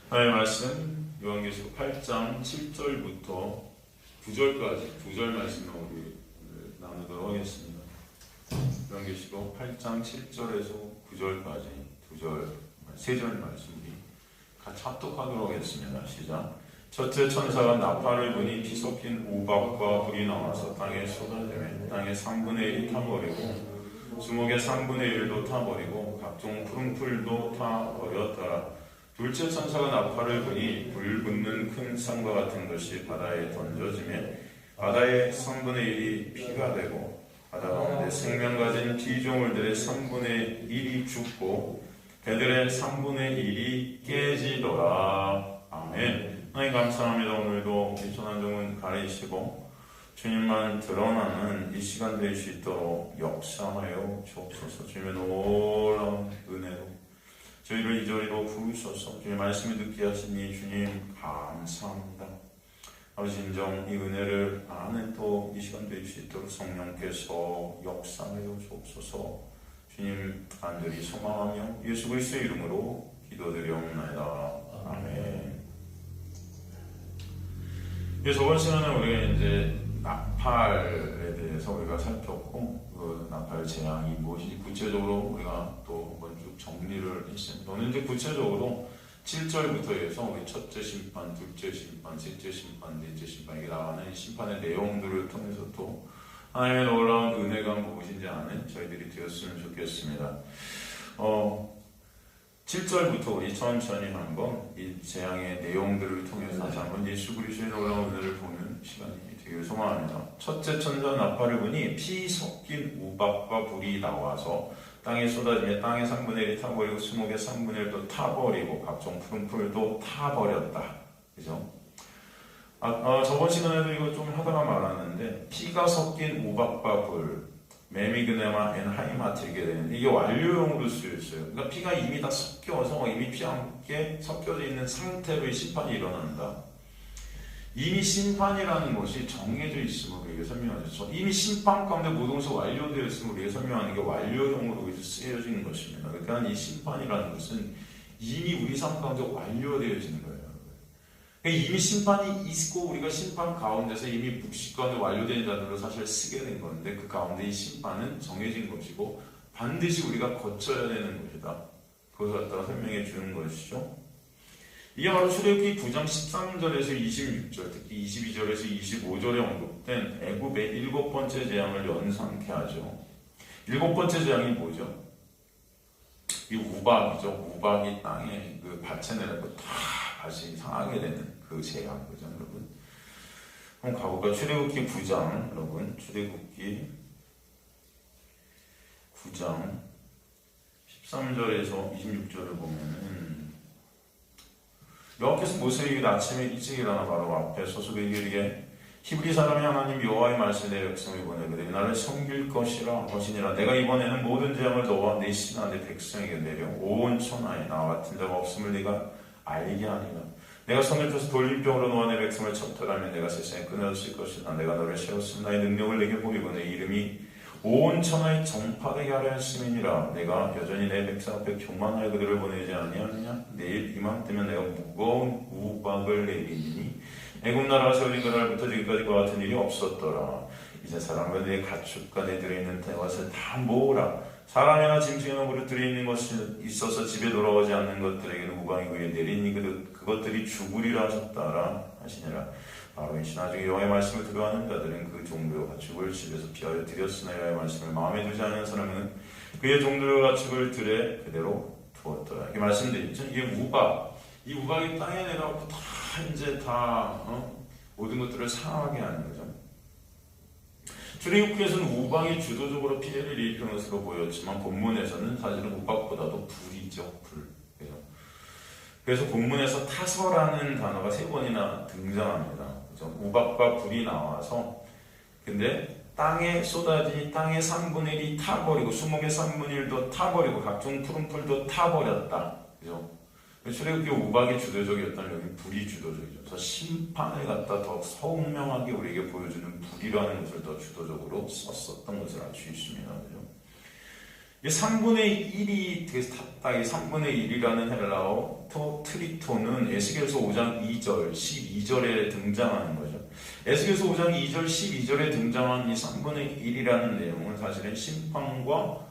하나님의 말씀 요한계시록 8장 7절부터 9절까지 2절 말씀을 우리 나누도록 하겠습니다. 요한계시록 8장 7절에서 9절까지 3절 말씀 우리 같이 합독하도록 하겠습니다. 시작. 첫째 천사가 나팔을 부니 피 섞인 우박과 불이 나와서 땅에 쏟아지며 땅의 3분의 1이 타버리고 수목의 3분의 1도 타버리고 각종 푸른 풀도 타버렸더라. 둘째 천사가 나팔을 부니 불 붙는 큰 산과 같은 것이 바다에 던져지며 바다의 3분의 1이 피가 되고 바다 가운데 생명 가진 피조물들의 3분의 1이 죽고 배들의 3분의 1이 깨지더라. 아멘. 하나님 감사합니다. 오늘도 이 전한종은 가리시고 주님만 드러나는 이 시간 될 수 있도록 역사하여 주옵소서. 주님의 놀라운 은혜로 저희를 이 자리로 부으셔서 주님 말씀을 듣게 하시니 주님 감사합니다. 아버지 인정 이 은혜를 아는 또 이 시간 될 수 있도록 성령께서 역사하여 주옵소서. 주님 간절히 소망하며 예수 그리스도의 이름으로 기도드리옵나이다. 아멘. 저번 시간에 우리가 이제 나팔에 대해서 우리가 살폈고 그 나팔 재앙이 무엇인지 구체적으로 우리가 또 한번 쭉 정리를 했습니다. 오늘 이제 구체적으로 7절부터 해서 우리 첫째 심판, 둘째 심판, 셋째 심판, 넷째 심판 이게 나가는 심판의 내용들을 통해서 또 하나님의 놀라운 은혜가 무엇인지 아는 저희들이 되었으면 좋겠습니다. 7절부터 우리 천천히 한번 이 재앙의 내용들을 통해서 다시 한번 예수 그리스도의 놀라운 은혜를 보는 시간이 되기를 소망합니다. 첫째 천사 나팔을 부니 피 섞인 우박과 불이 나와서 땅에 쏟아지며 땅의 3분의 1이 타버리고 수목의 3분의 1도 타버리고 각종 푸른 풀도 타버렸다. 그죠? 저번 시간에도 이거 좀 하다가 말았는데 피가 섞인 우박과 불 메미그네마 앤 하이마트리게 되는데 이게 완료용으로 쓰여있어요. 그러니까 피가 이미 다 섞여서 이미 피와 함께 섞여져 있는 상태로 이 심판이 일어난다. 이미 심판이라는 것이 정해져 있음을 우리에게 설명하죠. 이미 심판 가운데 모든 것이 완료되어 있음을 우리에게 설명하는 게 완료용으로 쓰여지는 것입니다. 그러니까 이 심판이라는 것은 이미 우리 삶 가운데 완료되어지는 거예요. 이미 심판이 있고 우리가 심판 가운데서 이미 묵시 가운데 완료된 자들로 사실 쓰게 된 건데 그 가운데 이 심판은 정해진 것이고 반드시 우리가 거쳐야 되는 것이다. 그것을 갖다가 설명해 주는 것이죠. 이게 바로 출애굽기 9장 13절에서 26절 특히 22절에서 25절에 언급된 애굽의 7번째 재앙을 연상케 하죠. 7번째 재앙이 뭐죠? 이 우박이죠. 우박이 땅에 그 밭에 내려고 다 다시 상하게 되는 그 재앙, 그죠, 여러분? 한번 가볼까요? 출애굽기 9장, 여러분, 출애굽기 9장 13절에서 26절을 보면은 여호와께서 모세에게 아침에 일찍 일어나 바로 앞에 서서 그에게 이르되 히브리 사람이 하나님 여호와의 말씀에 내 백성을 보내거든 나를 섬길 것이라 하시니라. 내가 이번에는 모든 재앙을 너와 내 신하 내 백성에게 내려 온 천하에 나와 같은 자가 없음을 네가 알게 하니라. 내가 손을 펴서 돌림병으로 너와 내 백성을 쳤더라면 내가 세상에 끊어졌을 것이다. 내가 너를 세웠으면 나의 능력을 내게 보이고 내 이름이 온 천하에 전파되게 하려 했음이니라. 내가 여전히 내 백성 앞에 교만하여 그들을 보내지 아니하느냐. 내일 이맘때면 내가 무거운 우박을 내리니 애굽 나라가 세워진 그날부터 지금까지 그와 같은 일이 없었더라. 이제 사람과 내 가축과 내 들에 있는 것을 다 모으라. 사람이나 짐승이나 무릇 들어있는 것이 있어서 집에 돌아오지 않는 것들에게는 우박이 그에 내리니 그것들이 죽으리라 하셨다라 하시니라. 바로 이 나중에 여호와의 말씀을 들어하는 자들은 그 종들과 가축을 집에서 피하여 드렸으나 여호와의 말씀을 마음에 두지 않는 사람은 그의 종들과 가축을 들에 그대로 두었더라. 이렇게 말씀드렸죠. 이게 우박, 이 우박이 땅에 내려가고 다 이제 다 모든 것들을 상하게 하는 거죠. 출애굽기에서는 우박이 주도적으로 피해를 일으키는 것으로 보였지만 본문에서는 사실은 우박보다도 불이죠. 불. 그래서 본문에서 타서라는 단어가 3번이나 등장합니다. 그렇죠? 우박과 불이 나와서 근데 땅에 쏟아지니 땅의 3분의 1이 타버리고 수목의 3분의 1도 타버리고 각종 푸른 풀도 타버렸다. 그죠? 출애굽기 우박이 주도적이었다면 여기 불이 주도적이죠. 그래서 심판을 갖다 더 선명하게 우리에게 보여주는 불이라는 것을 더 주도적으로 썼었던 것을 알 수 있습니다. 그죠? 이 3분의 1이 딱 3분의 1이라는 헬라어 트리토는 에스겔서 5장 2절, 12절에 등장하는 거죠. 에스겔서 5장 2절, 12절에 등장한 이 3분의 1이라는 내용은 사실은 심판으로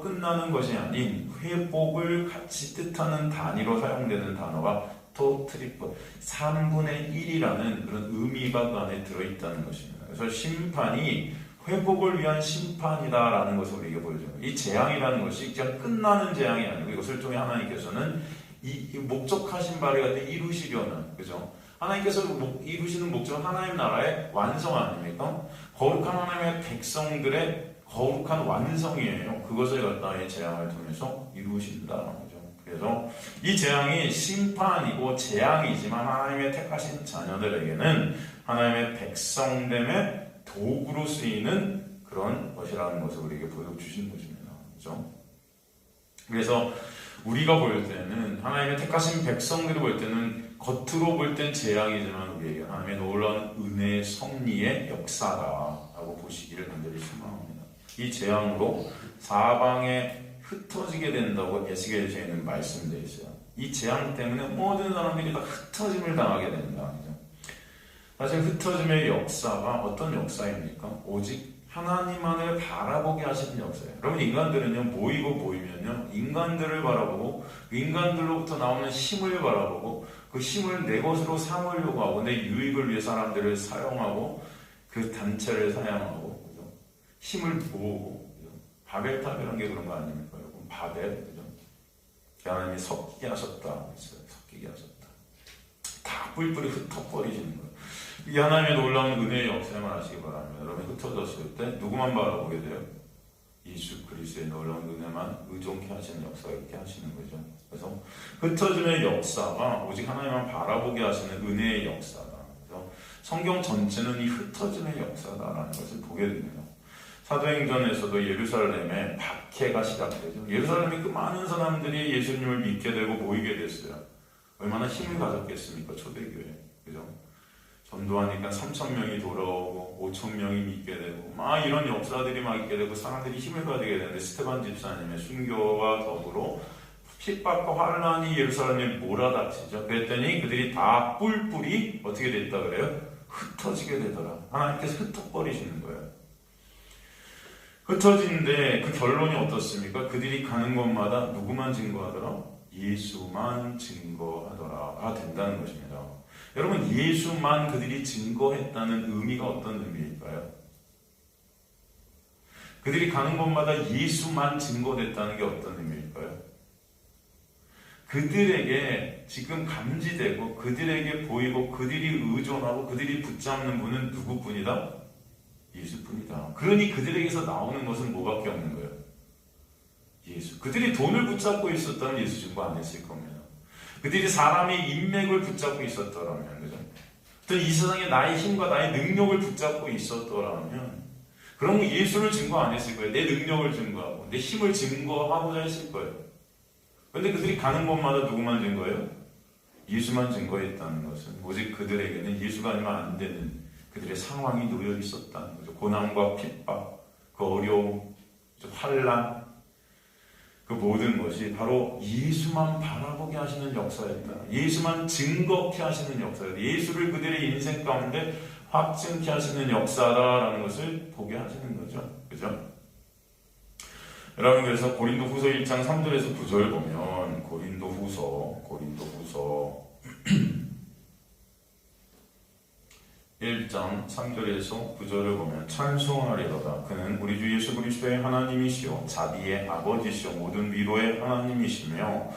끝나는 것이 아닌 회복을 같이 뜻하는 단위로 사용되는 단어가 트리포 3분의 1이라는 그런 의미가 그 안에 들어있다는 것입니다. 그래서 심판이 회복을 위한 심판이다라는 것을 우리에게 보여줍니다. 이 재앙이라는 것이 그냥 끝나는 재앙이 아니고 이것을 통해 하나님께서는 이 목적하신 바를 갖다 이루시려는, 그죠? 하나님께서 이루시는 목적은 하나님 나라의 완성 아닙니까? 거룩한 하나님의 백성들의 거룩한 완성이에요. 그것을 갖다 이 재앙을 통해서 이루신다는 거죠. 그래서 이 재앙이 심판이고 재앙이지만 하나님의 택하신 자녀들에게는 하나님의 백성됨의 도구로 쓰이는 그런 것이라는 것을 우리에게 보여주신 것입니다. 그렇죠? 그래서 우리가 볼 때는 하나님의 택하신 백성들이 볼 때는 겉으로 볼 땐 재앙이지만 우리에게 하나님의 놀라운 은혜의 섭리의 역사다라고 보시기를 간절히 소망합니다. 이 재앙으로 사방에 흩어지게 된다고 에스겔서에는 말씀되어 있어요. 이 재앙 때문에 모든 사람들이 다 흩어짐을 당하게 된다. 사실 흩어짐의 역사가 어떤 역사입니까? 오직 하나님만을 바라보게 하시는 역사예요. 여러분, 인간들은요, 모이면요, 인간들을 바라보고 그 인간들로부터 나오는 힘을 바라보고 그 힘을 내 것으로 삼으려고 하고 내 유익을 위해 사람들을 사용하고 그 단체를 사용하고, 그죠? 힘을 모으고, 그죠? 바벨탑이라는 게 그런 거 아닙니까? 여러분, 바벨, 그죠? 하나님이 섞이게 하셨다 했어요. 섞이게 하셨다. 다 뿔뿔이 흩어버리시는 거예요. 이 하나님의 놀라운 은혜의 역사만 아시기 바랍니다. 여러분, 흩어졌을 때 누구만 바라보게 돼요? 예수 그리스도의 놀라운 은혜만 의존케 하시는 역사가 있게 하시는 거죠. 그래서 흩어짐의 역사가 오직 하나님만 바라보게 하시는 은혜의 역사다. 그래서 성경 전체는 이 흩어짐의 역사다라는 것을 보게 됩니다. 사도행전에서도 예루살렘에 박해가 시작되죠. 예루살렘에 그 많은 사람들이 예수님을 믿게 되고 모이게 됐어요. 얼마나 힘을 가졌겠습니까? 초대교회. 그죠? 전도하니까 3,000명이 돌아오고 5,000명이 믿게 되고 막 이런 역사들이 막 있게 되고 사람들이 힘을 가지게 되는데 스테반 집사님의 순교와 더불어 핍박과 환란이 예루살렘에 몰아닥치죠. 그랬더니 그들이 다 뿔뿔이 어떻게 됐다 그래요? 흩어지게 되더라. 하나님께서 흩어버리시는 거예요. 흩어지는데 그 결론이 어떻습니까? 그들이 가는 곳마다 누구만 증거하더라? 예수만 증거하더라가 된다는 것입니다. 여러분, 예수만 그들이 증거했다는 의미가 어떤 의미일까요? 그들이 가는 곳마다 예수만 증거됐다는 게 어떤 의미일까요? 그들에게 지금 감지되고 그들에게 보이고 그들이 의존하고 그들이 붙잡는 분은 누구뿐이다? 예수뿐이다. 그러니 그들에게서 나오는 것은 뭐밖에 없는 거예요? 예수. 그들이 돈을 붙잡고 있었다면 예수 증거 안 했을 겁니다. 그들이 사람의 인맥을 붙잡고 있었더라면, 그죠? 또 이 세상에 나의 힘과 나의 능력을 붙잡고 있었더라면, 그럼 예수를 증거 안 했을 거예요. 내 능력을 증거하고, 내 힘을 증거하고자 했을 거예요. 그런데 그들이 가는 곳마다 누구만 증거해요? 예수만 증거했다는 것은, 오직 그들에게는 예수가 아니면 안 되는 그들의 상황이 놓여 있었다는 거죠. 고난과 핍박, 그 어려움, 환란, 그 모든 것이 바로 예수만 바라보게 하시는 역사였다. 예수만 증거케 하시는 역사였다. 예수를 그들의 인생 가운데 확증케 하시는 역사다라는 것을 보게 하시는 거죠. 그죠? 여러분, 그래서 고린도 후서 1장 3절에서 9절 보면 고린도 후서 1장 3절에서 9절을 보면 찬송하리로다. 그는 우리 주 예수 그리스도의 하나님이시요 자비의 아버지시요 모든 위로의 하나님이시며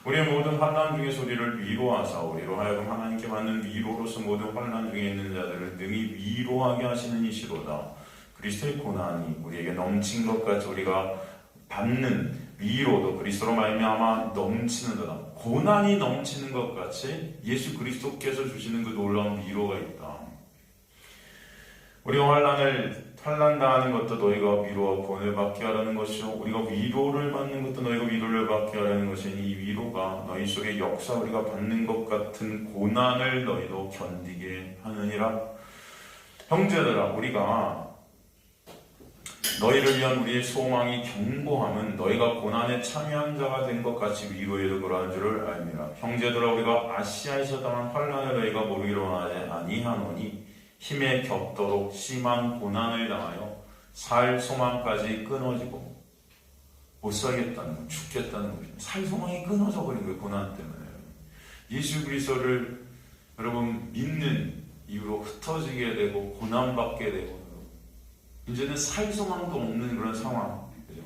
우리의 모든 환난 중에서 우리를 위로하사 우리로 하여금 하나님께 받는 위로로서 모든 환난 중에 있는 자들을 능히 위로하게 하시는 이시로다. 그리스도의 고난이 우리에게 넘친 것 같이 우리가 받는 위로도 그리스도로 말미암아 넘치는도다. 고난이 넘치는 것 같이 예수 그리스도께서 주시는 그 놀라운 위로가 있다. 우리가 환난 당하는 것도 너희가 위로와 구원을 받게 하라는 것이요 우리가 위로를 받는 것도 너희가 위로를 받게 하라는 것이니 이 위로가 너희 속에 역사 우리가 받는 것 같은 고난을 너희도 견디게 하느니라. 형제들아, 우리가 너희를 위한 우리의 소망이 견고함은 너희가 고난에 참여한 자가 된 것 같이 위로에도 그러한 줄을 알미라. 형제들아, 우리가 아시아에서 당한 환난을 너희가 모르기로 원하지 아니하노니 힘에 겹도록 심한 고난을 당하여 살 소망까지 끊어지고 못 살겠다는 거, 죽겠다는 거죠. 살 소망이 끊어져 버린 거예요, 고난 때문에. 예수 그리스도를 여러분 믿는 이유로 흩어지게 되고 고난받게 되고 이제는 살 소망도 없는 그런 상황, 그죠?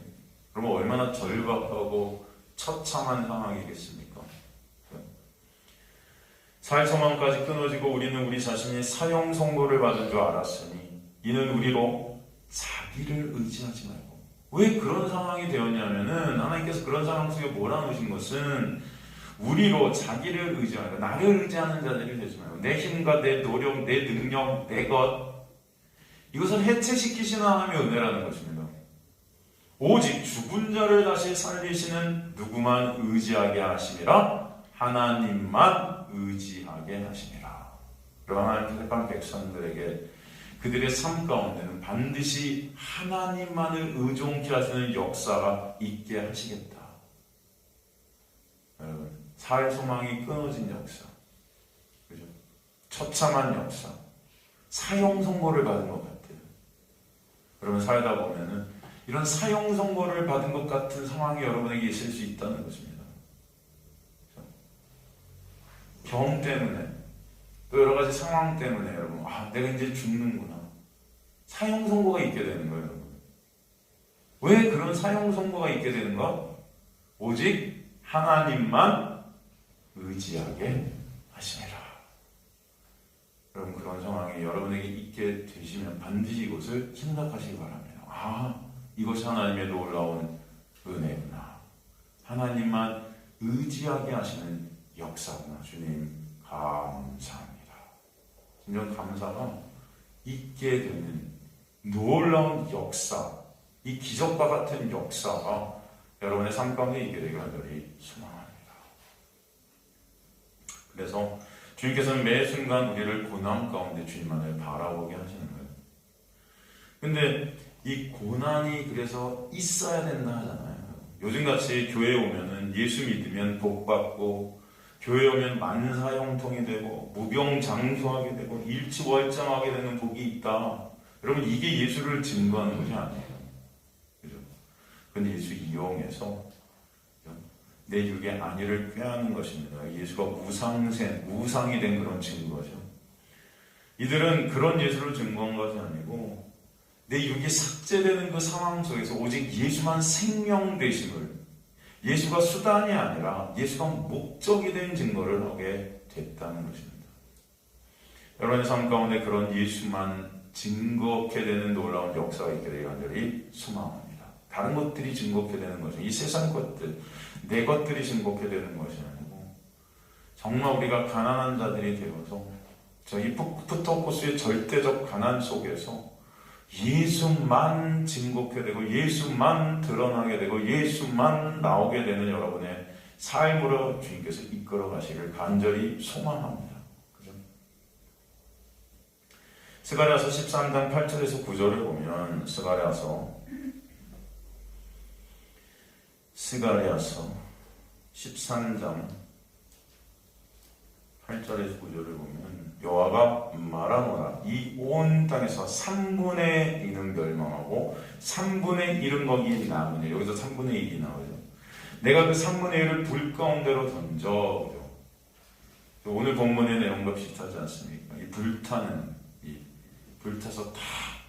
그러면 얼마나 절박하고 처참한 상황이겠습니까? 살 소망까지 끊어지고 우리는 우리 자신이 사형 선고를 받은 줄 알았으니 이는 우리로 자기를 의지하지 말고. 왜 그런 상황이 되었냐면은 하나님께서 그런 상황 속에 몰아넣으신 것은 우리로 자기를 의지하고 나를 의지하는 자들이 되지 말고 내 힘과 내 노력, 내 능력, 내 것 이것을 해체시키시는 하나님의 은혜라는 것입니다. 오직 죽은 자를 다시 살리시는 누구만 의지하게 하심이라 하나님만 의지하게 하심이라. 그러나 하나님께서 택한 백성들에게 그들의 삶 가운데는 반드시 하나님만을 의존케 하시는 역사가 있게 하시겠다. 여러분, 살 소망이 끊어진 역사, 그죠? 처참한 역사, 사형 선고를 받은 것 같아요. 여러분 살다 보면은 이런 사형 선고를 받은 것 같은 상황이 여러분에게 있을 수 있다는 것입니다. 병 때문에 또 여러 가지 상황 때문에 여러분 내가 이제 죽는구나. 사형 선고가 있게 되는 거예요. 여러분. 왜 그런 사형 선고가 있게 되는가? 오직 하나님만 의지하게 하시니라. 여러분 그런 상황이 여러분에게 있게 되시면 반드시 이것을 생각하시기 바랍니다. 이것이 하나님의 놀라운 은혜구나. 하나님만 의지하게 하시는 역사구나. 주님 감사합니다. 진정 감사가 있게 되는 놀라운 역사, 이 기적과 같은 역사가 여러분의 삶 가운데 있게 되기를 간절히 소망합니다. 그래서 주님께서는 매 순간 우리를 고난 가운데 주님만을 바라보게 하시는 거예요. 근데 이 고난이 그래서 있어야 된다 하잖아요. 요즘같이 교회에 오면은 예수 믿으면 복 받고 교회에 오면 만사형통이 되고 무병장수하게 되고 일치월장하게 되는 복이 있다. 여러분 이게 예수를 증거하는 것이 아니에요. 그죠? 근데 예수 이용해서 내 육의 안위를 꾀하는 것입니다. 예수가 우상이 된 그런 증거죠. 이들은 그런 예수를 증거한 것이 아니고 내 육이 삭제되는 그 상황 속에서 오직 예수만 생명 되심을, 예수가 수단이 아니라 예수가 목적이 된 증거를 하게 됐다는 것입니다. 여러분의 삶 가운데 그런 예수만 증거케 되는 놀라운 역사가 있게 되길 간절히 소망합니다. 다른 것들이 증거케 되는 것은 이 세상 것들, 내 것들이 증거케 되는 것이 아니고 정말 우리가 가난한 자들이 되어서 이 푸토코스의 절대적 가난 속에서 예수만 증거케 되고 예수만 드러나게 되고 예수만 나오게 되는 여러분의 삶으로 주님께서 이끌어 가시길 간절히 소망합니다. 그죠? 스가랴서 13장 8절에서 9절을 보면 스가랴서 13장 8절에서 9절을 보면 여호와가 말하노라 이 온 땅에서 3분의 1은 멸망하고 3분의 1은 거기 남으니, 여기서 3분의 1이 나오죠. 내가 그 3분의 1을 불 가운데로 던져. 오늘 본문의 내용과 비슷하지 않습니까? 이 불타는, 불타서 다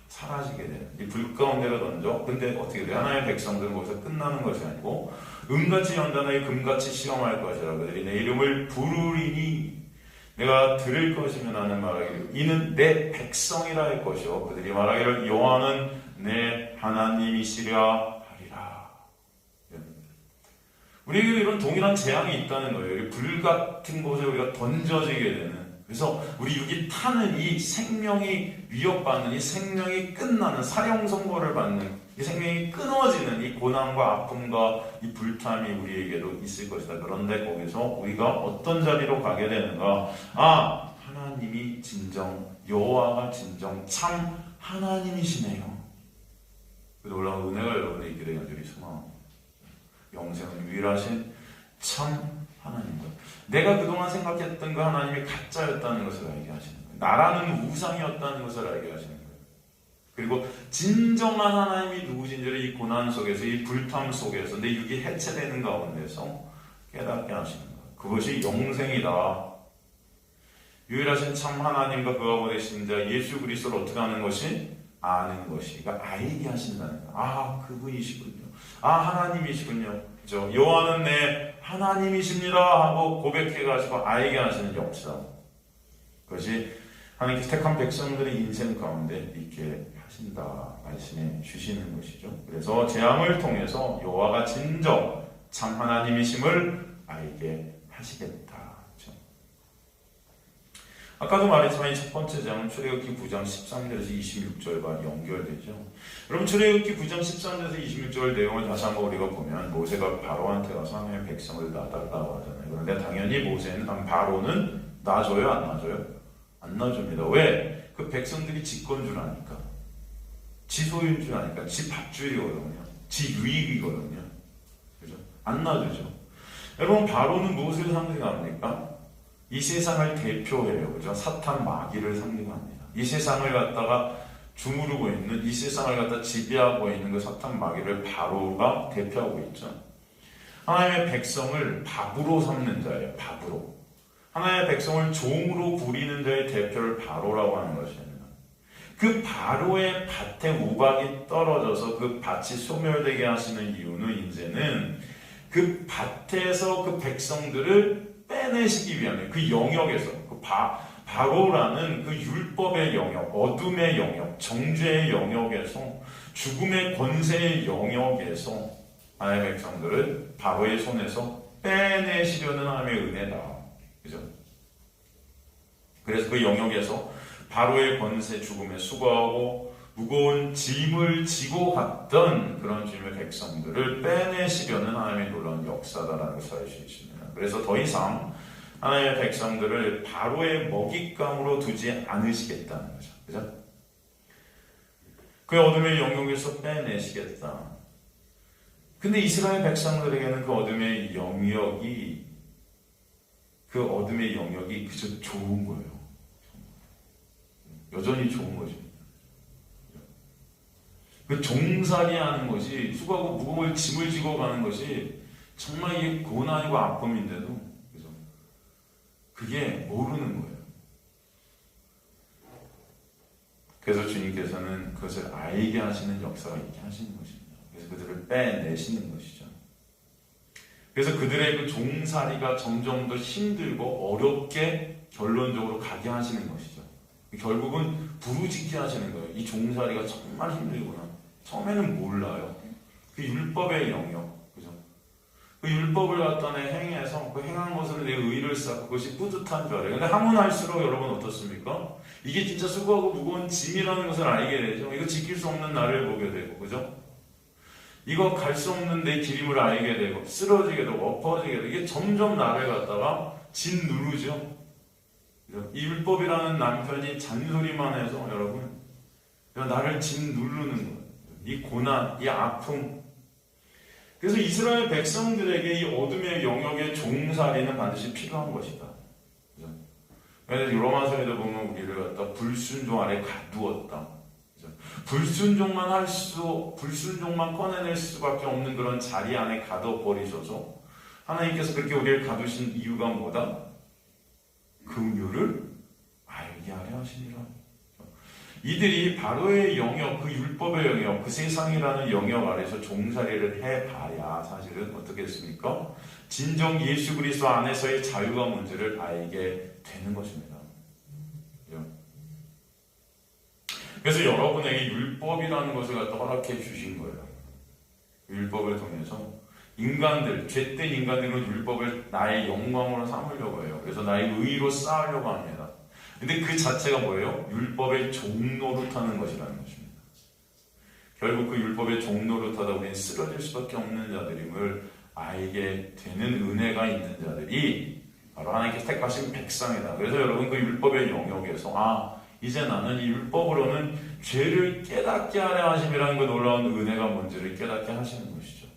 사라지게 돼요. 이 불 가운데로 던져. 근데 어떻게 돼요? 하나님의 백성들은 거기서 끝나는 것이 아니고 은같이 연단하여 금같이 시험할 것이라. 그들이 내 이름을 부르리니 내가 들을 것이면 하는 말하기를 이는 내 백성이라 할 것이요 그들이 말하기를 여호와는 내 하나님이시라 하리라. 우리에게 이런 동일한 재앙이 있다는 거예요. 불 같은 곳에 우리가 던져지게 되는, 그래서 우리 육이 타는 이 생명이 위협받는, 이 생명이 끝나는, 사형 선고를 받는, 이 생명이 끊어지는 이 고난과 아픔과 이 불탐이 우리에게도 있을 것이다. 그런데 거기서 우리가 어떤 자리로 가게 되는가? 하나님이 진정, 여호와가 진정 참 하나님이시네요. 그 놀라운 은혜가 여러분에 있게 되는 줄이 소망합니다. 영생은 유일하신 참 하나님과 내가 그동안 생각했던 그 하나님이 가짜였다는 것을 알게 하시는 거예요. 나라는 우상이었다는 것을 알게 하시는 거예요. 그리고 진정한 하나님이 누구신지를 이 고난 속에서, 이 불탐 속에서, 내 육이 해체되는 가운데서 깨닫게 하시는 거예요. 그것이 영생이다. 유일하신 참 하나님과 그가 보내신 자 예수 그리스도를 어떻게 하는 것이? 아는 것이. 그러니까 알게 하신다는 거예요. 아, 그분이시군요. 아, 하나님이시군요. 그죠? 여호와는 내 하나님이십니다 하고 고백해가지고 알게 하시는 역사. 그것이 하나님께서 택한 백성들의 인생 가운데 있게 하신다 말씀해 주시는 것이죠. 그래서 재앙을 통해서 여호와가 진정 참 하나님이심을 알게 하시겠다. 그렇죠? 아까도 말했지만 이 첫 번째 장은 출애굽기 9장 13절에서 26절과 연결되죠. 여러분 출애굽기 9장 13절에서 26절 내용을 다시 한번 우리가 보면 모세가 바로한테 가서 하나님의 백성을 놔달라고 하잖아요. 그런데 당연히 모세는 바로는 놔줘요, 안 놔줘요? 안 놔줍니다. 왜? 그 백성들이 지 건 줄 아니까. 지 소유인 줄 아니까. 지 밥줄이거든요. 지 유익이거든요. 그죠? 안 놔주죠. 여러분 바로는 무엇을 상징합니까? 이 세상을 대표해요. 그죠? 사탄 마귀를 상징합니다. 이 세상을 갖다가 주무르고 있는, 이 세상을 갖다 지배하고 있는 그 사탄 마귀를 바로가 대표하고 있죠. 하나님의 백성을 밥으로 삼는 자예요. 밥으로. 하나님의 백성을 종으로 부리는 자의 대표를 바로라고 하는 것입니다. 그 바로의 밭에 우박이 떨어져서 그 밭이 소멸되게 하시는 이유는 이제는 그 밭에서 그 백성들을 빼내시기 위함에 그 영역에서 그 바로라는 그 율법의 영역, 어둠의 영역, 정죄의 영역에서 죽음의 권세의 영역에서 하나님의 백성들을 바로의 손에서 빼내시려는 하나님의 은혜다. 그죠? 그래서 그 영역에서 바로의 권세 죽음에 수고하고 무거운 짐을 지고 갔던 그런 주님의 백성들을 빼내시려는 하나님의 놀라운 역사다라는 것을 알 수 있습니다. 그래서 더 이상 하나님의 백성들을 바로의 먹잇감으로 두지 않으시겠다는 거죠. 그죠? 그 어둠의 영역에서 빼내시겠다. 근데 이스라엘 백성들에게는 그 어둠의 영역이 그저 좋은 거예요. 여전히 좋은 거죠. 그 종살이 하는 것이, 수고하고 무거운 짐을 지고 가는 것이 정말 이게 고난이고 아픔인데도, 그죠? 그게 모르는 거예요. 그래서 주님께서는 그것을 알게 하시는 역사가 있게 하시는 것입니다. 그래서 그들을 빼내시는 것이죠. 그래서 그들의 그 종살이가 점점 더 힘들고 어렵게 결론적으로 가게 하시는 것이죠. 결국은 부르짖게 하시는 거예요. 이 종살이가 정말 힘들구나. 처음에는 몰라요. 그 율법의 영역, 그죠? 그 율법을 갖다 행해서 그 행한 것으로 내 의를 쌓고 그것이 뿌듯한 줄 알아요. 근데 하면 할수록 여러분 어떻습니까? 이게 진짜 수고하고 무거운 짐이라는 것을 알게 되죠. 이거 지킬 수 없는 나를 보게 되고, 그죠? 이거 갈 수 없는 내 길임을 알게 되고, 쓰러지게 되고, 엎어지게 되고, 이게 점점 나를 갖다가 짓누르죠. 이 율법이라는 남편이 잔소리만 해서 여러분 나를 짓누르는 거예요. 이 고난, 이 아픔. 그래서 이스라엘 백성들에게 이 어둠의 영역의 종살이는 반드시 필요한 것이다. 그래서 로마서에도 보면 우리를 갖다 불순종 아래 가두었다. 불순종만 꺼내낼 수밖에 없는 그런 자리 안에 가둬버리셔서 하나님께서 그렇게 우리를 가두신 이유가 뭐다? 긍휼을 알게 하려 하시니라. 이들이 바로의 영역, 그 율법의 영역, 그 세상이라는 영역 아래서 종살이를 해봐야 사실은 어떻게 했습니까? 진정 예수 그리스도 안에서의 자유가 뭔지를 알게 되는 것입니다. 그래서 여러분에게 율법이라는 것을 갖다 허락해 주신 거예요. 율법을 통해서 인간들, 죄된 인간들은 율법을 나의 영광으로 삼으려고 해요. 그래서 나의 의로 쌓으려고 합니다. 근데 그 자체가 뭐예요? 율법의 종노릇하는 것이라는 것입니다. 결국 그 율법의 종노릇하다 우리는 쓰러질 수밖에 없는 자들임을 알게 되는 은혜가 있는 자들이 바로 하나님께서 택하신 백성이다. 그래서 여러분 그 율법의 영역에서 이제 나는 이 율법으로는 죄를 깨닫게 하려 하심이라는 그 놀라운 은혜가 뭔지를 깨닫게 하시는 것이죠.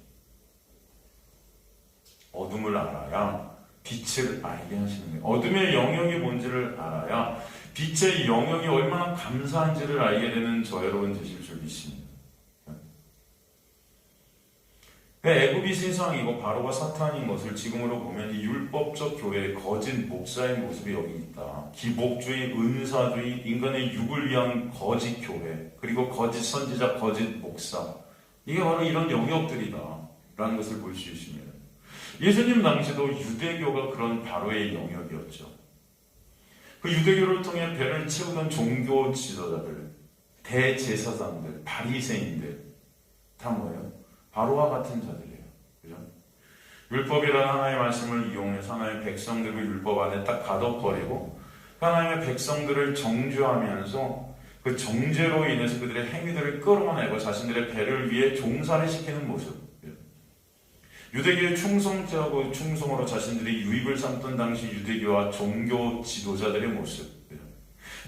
어둠을 알아야 빛을 알게 하시는 거예요. 어둠의 영역이 뭔지를 알아야 빛의 영역이 얼마나 감사한지를 알게 되는 저 여러분 되실 줄 믿습니다. 애굽이 세상이고 바로가 사탄인 것을 지금으로 보면 이 율법적 교회의 거짓 목사의 모습이 여기 있다. 기복주의, 은사주의, 인간의 육을 위한 거짓 교회, 그리고 거짓 선지자, 거짓 목사, 이게 바로 이런 영역들이다 라는 것을 볼 수 있습니다. 예수님 당시도 유대교가 그런 바로의 영역이었죠. 그 유대교를 통해 배를 채우던 종교 지도자들, 대제사장들, 바리새인들 다 뭐예요? 바로와 같은 자들이에요. 그죠? 율법이라는 하나의 말씀을 이용해서 하나님의 백성들을 율법 안에 딱 가둬버리고 하나님의 백성들을 정죄하면서 그 정죄로 인해서 그들의 행위들을 끌어내고 자신들의 배를 위해 종사를 시키는 모습. 유대교의 충성자고 충성으로 자신들이 유익을 삼던 당시 유대교와 종교 지도자들의 모습.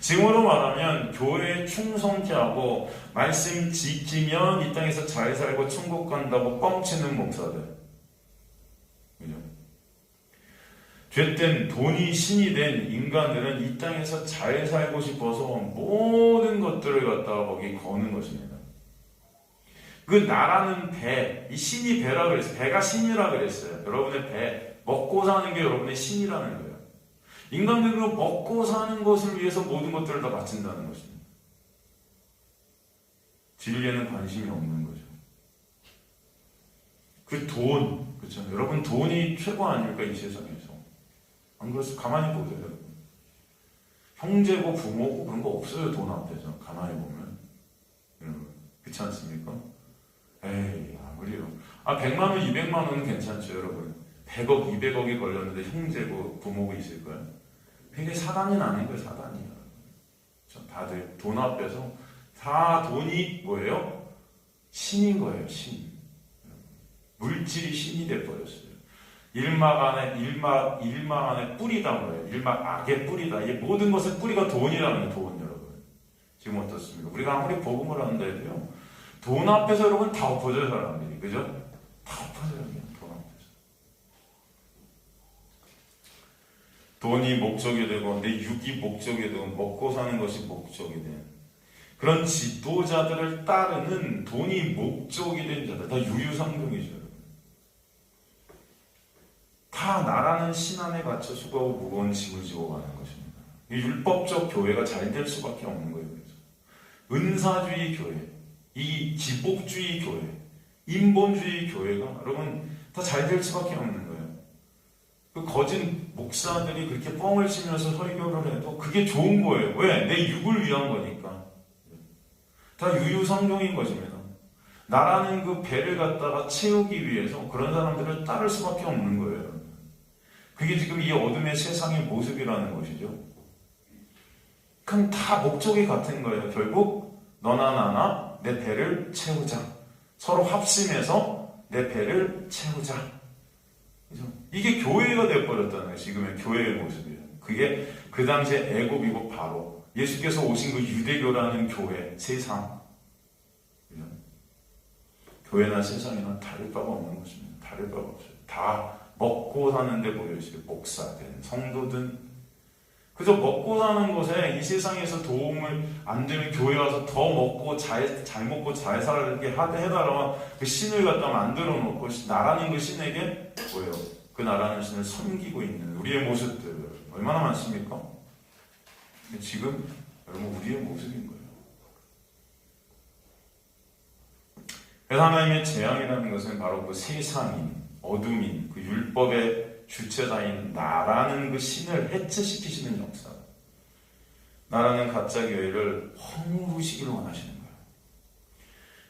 지금으로 말하면 교회에 충성케 하고 말씀 지키면 이 땅에서 잘 살고 천국 간다고 뻥치는 목사들. 그죠? 죄된 돈이 신이 된 인간들은 이 땅에서 잘 살고 싶어서 모든 것들을 갖다가 거기 거는 것입니다. 그 나라는 배, 이 신이 배라 그랬어요. 배가 신이라 그랬어요. 여러분의 배, 먹고 사는 게 여러분의 신이라는 거예요. 인간들은 먹고 사는 것을 위해서 모든 것들을 다 바친다는 것입니다. 진리에는 관심이 없는 거죠. 그 돈, 그렇죠? 여러분 돈이 최고 아닙니까 이 세상에서? 안 그렇습니까? 가만히 보세요, 여러분. 형제고 부모고 그런 거 없어요 돈 앞에서. 가만히 보면, 여러분, 그렇지 않습니까? 에이, 아무리요. 100만 원, 200만 원은 괜찮죠, 여러분. 100억, 200억이 걸렸는데 형제고 부모고 있을 거예요. 그게 사단이 나는 거예요, 사단이요. 다들 돈 앞에서 다 돈이 뭐예요? 신인 거예요, 신. 물질이 신이 돼버렸어요. 일막 안에 뿌리다 뭐예요? 일막 악의 뿌리다. 이 모든 것의 뿌리가 돈이라는 거예요, 돈, 여러분. 지금 어떻습니까? 우리가 아무리 복음을 한다 해도요, 돈 앞에서 여러분 다 엎어져요, 사람들이. 그죠? 다 엎어져요, 돈 앞에서. 돈이 목적이 되고, 내 육이 목적이 되고, 먹고 사는 것이 목적이 된 그런 지도자들을 따르는 돈이 목적이 된 자들, 다 유유상종이죠. 다 나라는 신 안에 갇혀 수고하고 무거운 짐을 지고 가는 것입니다. 이 율법적 교회가 잘 될 수밖에 없는 거예요. 그래서 은사주의 교회, 이 기복주의 교회, 인본주의 교회가 여러분 다 잘 될 수밖에 없는 거예요. 그 거짓 목사들이 그렇게 뻥을 치면서 설교를 해도 그게 좋은 거예요. 왜? 내 육을 위한 거니까. 다 유유상종인 것입니다. 나라는 그 배를 갖다가 채우기 위해서 그런 사람들을 따를 수밖에 없는 거예요. 그게 지금 이 어둠의 세상의 모습이라는 것이죠. 그럼 다 목적이 같은 거예요. 결국 너나 나나 내 배를 채우자. 서로 합심해서 내 배를 채우자. 그죠? 이게 교회가 되어버렸다는 거예요. 지금의 교회의 모습이에요. 그게 그 당시에 애굽이고 바로 예수께서 오신 그 유대교라는 교회, 세상. 그죠? 교회나 세상이나 다를 바가 없는 것입니다. 다를 바가 없어요. 다 먹고 사는데 모여있어요. 목사든 성도든. 그저 먹고 사는 것에 이 세상에서 도움을 안 되면 교회 와서 더 먹고 잘 먹고 잘 살게 해달라고 그 신을 갖다 만들어 놓고 나라는 그 신에게 뭐예요? 그 나라는 신을 섬기고 있는 우리의 모습들 얼마나 많습니까? 지금 여러분 우리의 모습인 거예요. 그래서 하나님의 재앙이라는 것은 바로 그 세상인, 어둠인, 그 율법의 주체자인 나라는 그 신을 해체시키시는 역사. 나라는 가짜 교회를 허무시기를 원하시는 거예요.